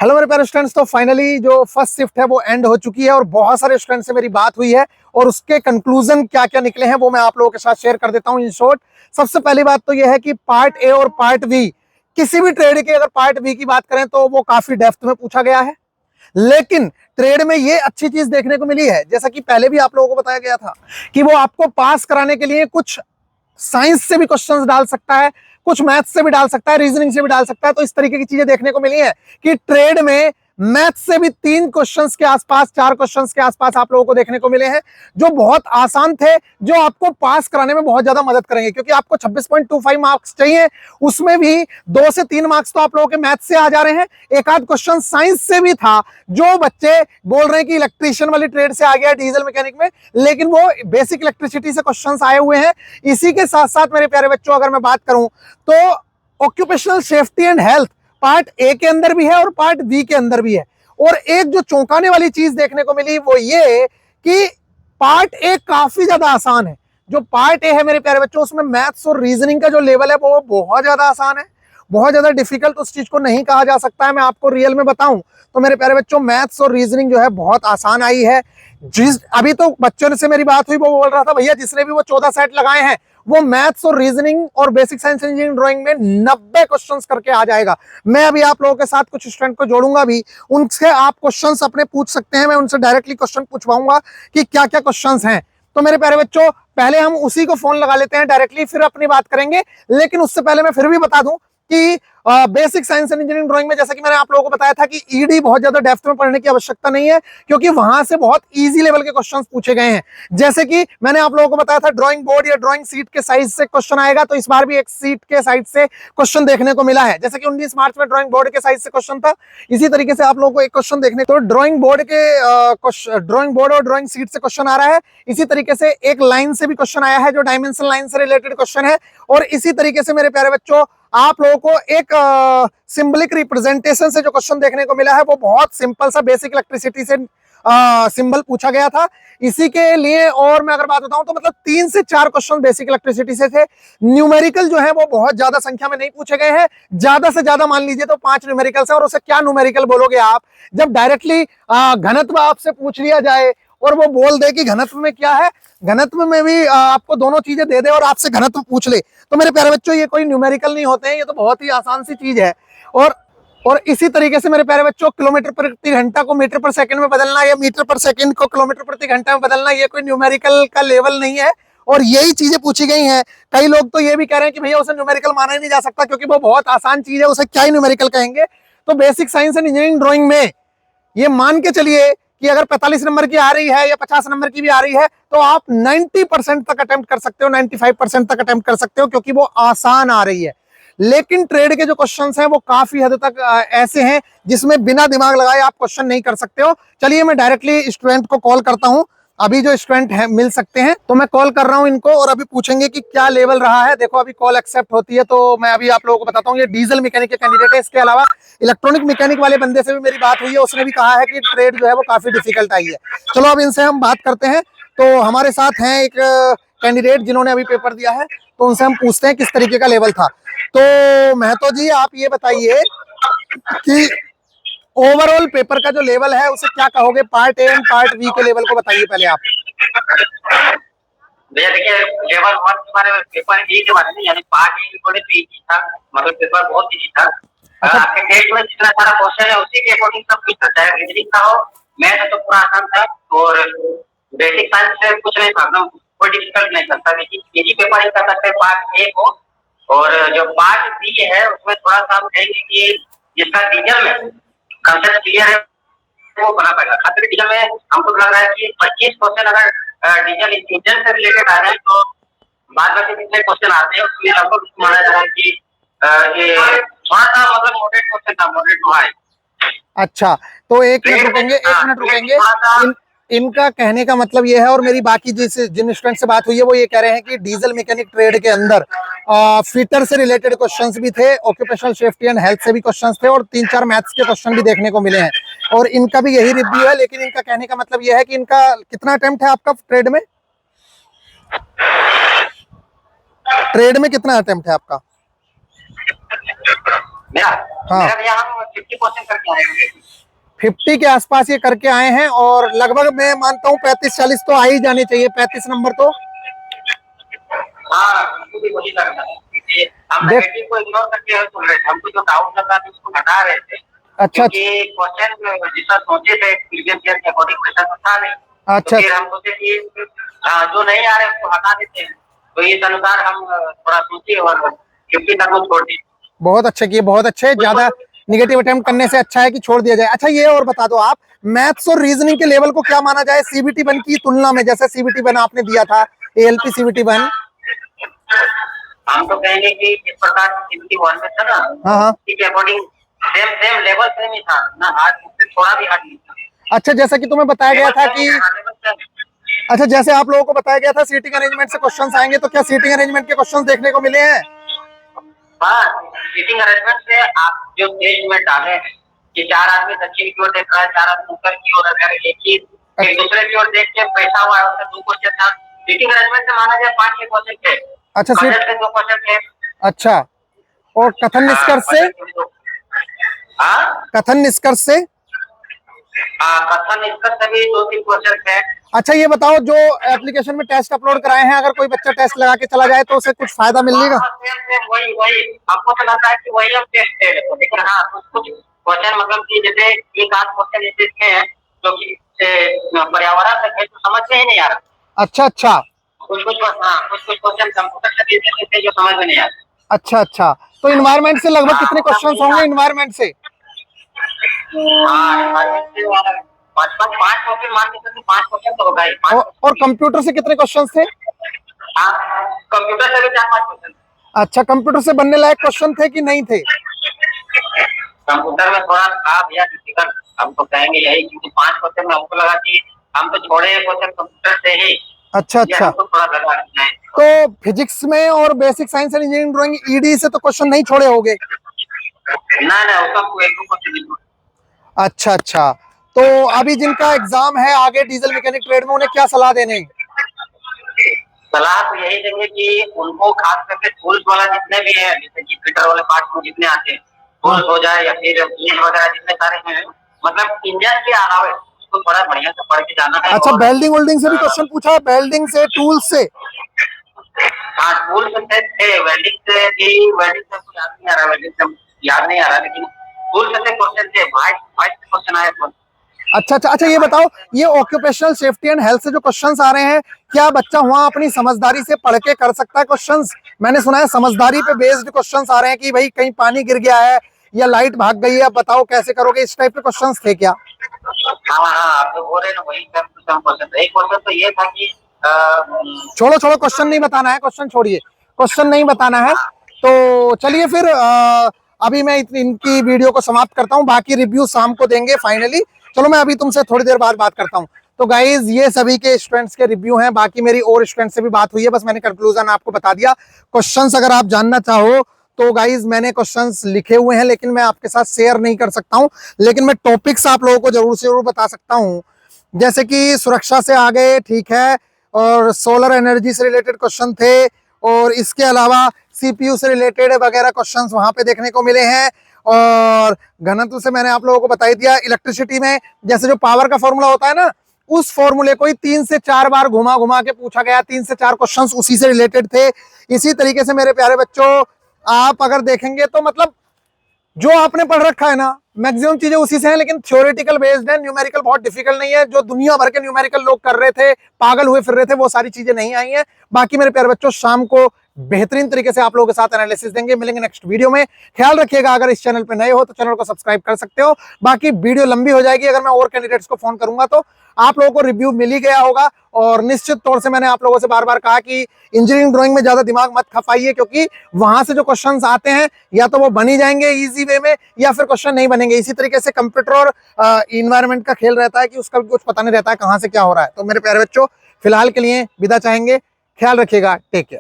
Hello मेरे प्यारे students, तो फाइनली जो फर्स्ट शिफ्ट है वो एंड हो चुकी है और बहुत सारे स्टूडेंट से मेरी बात हुई है और उसके कंक्लूजन क्या क्या निकले हैं वो मैं आप लोगों के साथ शेयर कर देता हूं इन शॉर्ट। सबसे पहली बात तो ये है कि पार्ट ए और पार्ट बी, किसी भी ट्रेड के अगर पार्ट बी की बात करें तो वो काफी डेप्थ में पूछा गया है, लेकिन ट्रेड में ये अच्छी चीज देखने को मिली है, जैसा कि पहले भी आप लोगों को बताया गया था कि वो आपको पास कराने के लिए कुछ साइंस से भी क्वेश्चंस डाल सकता है, कुछ मैथ्स से भी डाल सकता है, रीजनिंग से भी डाल सकता है। तो इस तरीके की चीजें देखने को मिली है कि ट्रेड में मैथ से भी 3 क्वेश्चंस के आसपास, 4 क्वेश्चंस के आसपास आप लोगों को देखने को मिले हैं जो बहुत आसान थे, जो आपको पास कराने में बहुत ज्यादा मदद करेंगे, क्योंकि आपको 26.25 मार्क्स चाहिए, उसमें भी 2 से 3 मार्क्स तो आप लोगों के मैथ से आ जा रहे हैं। एक आध क्वेश्चन साइंस से भी था, जो बच्चे बोल रहे हैं कि इलेक्ट्रीशियन वाली ट्रेड से आ गया डीजल मैकेनिक में, लेकिन वो बेसिक इलेक्ट्रिसिटी से क्वेश्चंस आए हुए हैं। इसी के साथ साथ मेरे प्यारे बच्चों, अगर मैं बात करूं तो occupational safety and health part A के अंदर भी है और पार्ट बी के अंदर भी है। और एक जो चौंकाने वाली चीज देखने को मिली वो ये कि पार्ट ए काफी ज्यादा आसान है। जो पार्ट ए है मेरे प्यारे बच्चों, उसमें मैथ्स और रीजनिंग का जो लेवल है वो बहुत ज्यादा आसान है, बहुत ज्यादा डिफिकल्ट उस चीज को नहीं कहा जा सकता है। मैं आपको रियल में बताऊं तो मेरे प्यारे बच्चों, मैथ्स और रीजनिंग जो है बहुत आसान आई है। जिस अभी तो बच्चों से मेरी बात हुई वो बोल रहा था भैया जिसने भी वो 14 सेट लगाए हैं वो मैथ्स और रीजनिंग और बेसिक साइंस इंजीनियरिंग ड्राइंग में 90 क्वेश्चंस करके आ जाएगा। मैं अभी आप लोगों के साथ कुछ स्टूडेंट को जोड़ूंगा भी, उनसे आप क्वेश्चंस अपने पूछ सकते हैं, मैं उनसे डायरेक्टली क्वेश्चन पूछवाऊंगा कि क्या क्या क्वेश्चंस हैं। तो मेरे प्यारे बच्चों, पहले हम उसी को फोन लगा लेते हैं डायरेक्टली, फिर अपनी बात करेंगे। लेकिन उससे पहले मैं फिर भी बता दूं कि basic science and engineering drawing में, जैसा कि मैंने आप लोगों को बताया था कि ईडी बहुत ज्यादा डेप्थ में पढ़ने की आवश्यकता नहीं है, क्योंकि वहां से बहुत इजी लेवल के क्वेश्चंस पूछे गए हैं। जैसे कि मैंने आप लोगों को बताया था ड्राइंग बोर्ड या ड्राइंग सीट के साइज से क्वेश्चन आएगा, तो इस बार भी एक सीट के साइज से क्वेश्चन देखने को मिला है। जैसे कि 19 मार्च में ड्राइंग बोर्ड के साइज से क्वेश्चन था, इसी तरीके से आप लोगों को एक क्वेश्चन देखने तो ड्राइंग बोर्ड और ड्राइंग सीट से क्वेश्चन आ रहा है। इसी तरीके से एक लाइन से भी क्वेश्चन आया है जो डायमेंशन लाइन से रिलेटेड क्वेश्चन है। और इसी तरीके से मेरे प्यारे बच्चों, आप लोगों को एक सिंबलिक रिप्रेजेंटेशन से जो क्वेश्चन देखने को मिला है वो बहुत सिंपल सा बेसिक इलेक्ट्रिसिटी से सिंबल पूछा गया था। इसी के लिए और मैं अगर बात बताऊं तो मतलब 3 से 4 क्वेश्चन बेसिक इलेक्ट्रिसिटी से थे। न्यूमेरिकल जो है वो बहुत ज्यादा संख्या में नहीं पूछे गए हैं, ज्यादा से ज्यादा मान लीजिए तो 5 न्यूमेरिकल है। और उसे क्या न्यूमेरिकल बोलोगे आप, जब डायरेक्टली घनत्व आपसे पूछ लिया जाए और वो बोल दे कि घनत्व में क्या है, घनत्व में भी आपको दोनों चीजें दे दे और आपसे घनत्व पूछ ले, तो मेरे प्यारे बच्चों ये कोई न्यूमेरिकल नहीं होते हैं, ये तो बहुत ही आसान सी चीज है। और इसी तरीके से मेरे प्यारे बच्चों, किलोमीटर प्रति घंटा को मीटर पर सेकंड में बदलना या मीटर पर सेकंड को किलोमीटर प्रति घंटा में बदलना, ये कोई न्यूमेरिकल का लेवल नहीं है और यही चीजें पूछी गई हैं। कई लोग तो ये भी कह रहे हैं कि भैया उसे न्यूमेरिकल माना ही नहीं जा सकता क्योंकि वो बहुत आसान चीज है, उसे क्या ही न्यूमेरिकल कहेंगे। तो basic science and engineering drawing में ये मान के चलिए कि अगर 45 नंबर की आ रही है या 50 नंबर की भी आ रही है तो आप 90% तक अटेम्प्ट कर सकते हो, 95% तक अटेम्प्ट कर सकते हो, क्योंकि वो आसान आ रही है। लेकिन ट्रेड के जो क्वेश्चंस हैं वो काफी हद तक ऐसे हैं जिसमें बिना दिमाग लगाए आप क्वेश्चन नहीं कर सकते हो। चलिए मैं डायरेक्टली स्टूडेंट को कॉल करता हूं, अभी जो स्टूडेंट है मिल सकते हैं तो मैं कॉल कर रहा हूं इनको और अभी पूछेंगे कि क्या लेवल रहा है। देखो अभी कॉल एक्सेप्ट होती है तो मैं अभी आप लोगों को बताता हूँ, ये डीजल मैकेनिक के कैंडिडेट है। इसके अलावा इलेक्ट्रॉनिक मैकेनिक वाले बंदे से भी मेरी बात हुई है, उसने भी कहा है कि ट्रेड जो है वो काफी डिफिकल्ट आई है। चलो अब इनसे हम बात करते हैं। तो हमारे साथ हैं एक कैंडिडेट जिन्होंने अभी पेपर दिया है, तो उनसे हम पूछते हैं किस तरीके का लेवल था। तो महतो जी आप ये बताइए कि ओवरऑल पेपर का जो लेवल है उसे क्या कहोगे, part A and part B के लेवल को बताइए पहले आप। भैया देखिए, लेवल 1 के बारे में, पेपर ए के बारे में, यानी पार्ट ए थोड़े तो इजी था, मतलब पेपर बहुत इजी था। आपके टेस्ट में जितना सारा क्वेश्चन है उसी के अकॉर्डिंग सब कुछ था, चाहे रीजनिंग का हो, मैथ तो पूरा आसान था और बेसिक साइंस से कुछ नहीं था, एकदम कोई डिफिकल्ट नहीं था, सब इजी पेपर ही कर सकते हैं पार्ट ए को। और जो पार्ट बी है उसमें थोड़ा सा हम कहेंगे कि जिसका डीजल में कंसेप्ट क्लियर है वो बना पाएगा। खासकर डीजल में हमको लग रहा है कि 25 क्वेश्चन अगर डीजल इंजन से रिलेटेड आ रहे हैं तो बाद में जितने क्वेश्चन आते हैं उसमें लगभग माना जा रहा है कि ये थोड़ा सा मतलब मॉडरेट क्वेश्चन था, मॉडरेट टू हाई। अच्छा, तो एक मिनट रुकेंगे इनका कहने का मतलब ये है, और मेरी बाकी जिन स्टूडेंट से बात हुई है वो ये कह रहे हैं कि डीजल मैकेनिक ट्रेड के अंदर फिटर से रिलेटेड क्वेश्चंस भी थे, ऑक्यूपेशनल सेफ्टी एंड हेल्थ से भी क्वेश्चंस थे और 3-4 मैथ्स के क्वेश्चन भी देखने को मिले हैं और इनका भी यही रिव्यू है। लेकिन इनका कहने का मतलब ये है कि इनका कितना अटेम्प्ट है आपका ट्रेड में, कितना अटेम्प्ट है आपका? मेरा हाँ। मेरा भैया हम 50% करके आएंगे। 50 के आसपास ये करके आए हैं और लगभग मैं मानता हूँ 35-40 तो आ ही जानी चाहिए, 35 नंबर तो। हाँ हमको भी वही लग रहा है क्योंकि हम देख, नेगेटिव को इग्नोर करके सुन रहे थे, हमको जो डाउट लग रहा था उसको हटा रहे थे। अच्छा क्योंकि क्वेश्चन जितना सोचे थे प्रीवियस ईयर के अकॉर्डिंग क्वेश्चन तो था नहीं, तो अच्छा फिर हम सोचे कि जो नहीं आ रहे उसको हटा देते हैं, तो इस अनुसार हम थोड़ा सोचे और 50 तक को छोड़ दिए। बहुत अच्छे किए, बहुत अच्छे। ज्यादा निगेटिव अटेम्प्ट करने से अच्छा है कि छोड़ दिया जाए। अच्छा ये और बता दो आप, मैथ्स और रीजनिंग के लेवल को क्या माना जाए सीबीटी 1 की तुलना में? जैसे सीबीटी 1 आपने दिया था, एएलपी सीबीटी 1। हम तो कहेंगे कि जिस प्रकार सीबीटी 1 में था ना, हाँ हाँ। के according same same level same ही था ना, हार्ड उससे थोड़ा भी हार्ड नहीं था। अच्छा जैसा कि तुम्हें बताया गया था कि, अच्छा जैसे आप लोगों को बताया गया था सीटिंग अरेंजमेंट से क्वेश्चंस आएंगे, तो क्या सीटिंग अरेंजमेंट के क्वेश्चंस देखने को मिले हैं? हाँ सीटिंग अरेंजमेंट से आप जो टेस्ट में डाले हैं कि 4 आदमी दक्षिण की ओर देख रहा है, 4 आदमी उत्तर की ओर, अगर एक दूसरे की ओर देख के बैठा हुआ है उससे 2 क्वेश्चन था। सीटिंग अरेंजमेंट से माना जाए 5-6 क्वेश्चन थे। अच्छा सीट, बजट से 2 क्वेश्चन थे। अच्छा। और कथन निष्कर्ष से? हाँ कथन निष्कर्ष से? कथन निष्कर्ष से भी 2-3 क्वेश्चन थे। अच्छा ये बताओ, जो एप्लीकेशन में टेस्ट अपलोड कराए हैं, अगर कोई बच्चा टेस्ट लगा के चला जाए तो उसे कुछ फायदा मिलेगा? वही वही हमको तो लगता है कि वही हम टेस्ट दे रहे थे, लेकिन हाँ कुछ क्वेश्चन मतलब कि जैसे एक आध क्वेश्चन ऐसे हैं जो कि पर्यावरण से तो समझ में ही नहीं आ रहा। अच्छा अच्छा। कुछ क्वेश्चन कंप्यूटर से दे देते थे जो समझ में नहीं आ रहा। अच्छा अच्छा। तो इन्वायरमेंट से लगभग कितने क्वेश्चंस होंगे इन्वायरमेंट से? पाँच क्वेश्चन मान के चलिए, 5 क्वेश्चन तो होगा ही। और कंप्यूटर से कितने क्वेश्चंस थे? हाँ कंप्यूटर से भी 4-5 क्वेश्चन। अच्छा, कंप्यूटर से बनने लायक क्वेश्चन थे कि नहीं थे? कंप्यूटर में थोड़ा था भैया डिफिकल्ट, हम तो कहेंगे यही, क्योंकि 5 क्वेश्चन में हमको लगा कि हम तो छोड़े क्वेश्चन कंप्यूटर से ही। अच्छा अच्छा। तो थोड़ा लगा नहीं। तो फिजिक्स में और basic science and engineering drawing ED से तो क्वेश्चन नहीं छोड़े होंगे? ना उसका कोई क्वेश्चन नहीं। अच्छा अच्छा। तो अभी जिनका एग्जाम है आगे डीजल मैकेनिक ट्रेड में, उन्हें क्या सलाह देने? सलाह तो यही देंगे कि उनको खास करके टूल्स वाला जितने भी है, जैसे कि फिटर वाले पार्ट में जितने आते हैं, टूल्स हो जाए या फिर इंजन वगैरह जितने सारे हैं, मतलब इंजन के अलावा उसको बड़ा बढ़िया से पढ़ के जाना है। अच्छा, बेल्डिंग वेल्डिंग से भी क्वेश्चन पूछा? बेल्डिंग से, टूल्स से? हाँ टूल्स से थे, वेल्डिंग से भी, वेल्डिंग से कुछ याद नहीं आ रहा, वेल्डिंग से याद नहीं आ रहा, लेकिन टूल्स से क्वेश्चन थे, वाइस क्वेश्चन आए थे। अच्छा अच्छा। अच्छा ये बताओ, ये ऑक्यूपेशनल सेफ्टी एंड हेल्थ से जो क्वेश्चंस आ रहे हैं, क्या बच्चा वहां अपनी समझदारी से पढ़ के कर सकता है क्वेश्चंस? मैंने सुना है समझदारी पे बेस्ड क्वेश्चंस आ रहे हैं कि भाई कहीं पानी गिर गया है या लाइट भाग गई है, बताओ कैसे करोगे, इस टाइप के क्वेश्चंस थे क्या? हाँ आप तो बोल रहे हैं ना, वही क्वेश्चन था। एक क्वेश्चन तो ये था कि छोड़ो छोड़ो, क्वेश्चन नहीं बताना है, क्वेश्चन छोड़िए, क्वेश्चन नहीं बताना है। तो चलिए फिर अभी मैं इनकी वीडियो को समाप्त करता हूँ, बाकी रिव्यू शाम को देंगे फाइनली। चलो मैं अभी तुमसे थोड़ी देर बाद बात करता हूँ। तो गाइज ये सभी के स्टूडेंट्स के रिव्यू हैं, बाकी मेरी और स्टूडेंट से भी बात हुई है, बस मैंने कंक्लूजन आपको बता दिया। क्वेश्चंस अगर आप जानना चाहो तो गाइज मैंने क्वेश्चंस लिखे हुए हैं, लेकिन मैं आपके साथ शेयर नहीं कर सकता हूं, लेकिन मैं टॉपिक्स आप लोगों को जरूर से जरूर बता सकता हूं। जैसे कि सुरक्षा से आगे, ठीक है, और सोलर एनर्जी से रिलेटेड क्वेश्चन थे, और इसके अलावा सीपीयू से रिलेटेड वगैरह क्वेश्चंस वहां पे देखने को मिले हैं। और घनत्व से मैंने आप लोगों को बता ही दिया। इलेक्ट्रिसिटी में जैसे जो पावर का फॉर्मूला होता है ना, उस फॉर्मूले को ही 3 से 4 बार घुमा घुमा के पूछा गया, 3 से 4 क्वेश्चंस उसी से रिलेटेड थे। इसी तरीके से मेरे प्यारे बच्चों, आप अगर देखेंगे तो मतलब जो आपने पढ़ रखा है ना, मैक्सिमम चीजें उसी से हैं, लेकिन थ्योरेटिकल बेस्ड है। न्यूमेरिकल बहुत डिफिकल्ट नहीं है, जो दुनिया भर के न्यूमेरिकल लोग कर रहे थे, पागल हुए फिर रहे थे, वो सारी चीजें नहीं आई हैं। बाकी मेरे प्यारे बच्चों, शाम को बेहतरीन तरीके से आप लोगों के साथ एनालिसिस देंगे। मिलेंगे नेक्स्ट वीडियो में। ख्याल रखिएगा, अगर इस चैनल पे नए हो तो चैनल को सब्सक्राइब कर सकते हो। बाकी वीडियो लंबी हो जाएगी, अगर मैं और कैंडिडेट्स को फोन करूंगा तो आप लोगों को रिव्यू मिल ही गया होगा। और निश्चित तौर से मैंने आप लोगों से बार बार कहा कि इंजीनियरिंग ड्राइंग में ज्यादा दिमाग मत खपाइए, क्योंकि वहां से जो क्वेश्चंस आते हैं या तो वो बनी जाएंगे इजी वे में, या फिर क्वेश्चन नहीं बनेंगे। इसी तरीके से कंप्यूटर और इन्वायरमेंट का खेल रहता है कि उसका भी कुछ पता नहीं रहता है कहां से क्या हो रहा है। तो मेरे प्यारे बच्चों, फिलहाल के लिए विदा चाहेंगे। ख्याल रखिएगा, टेक केयर।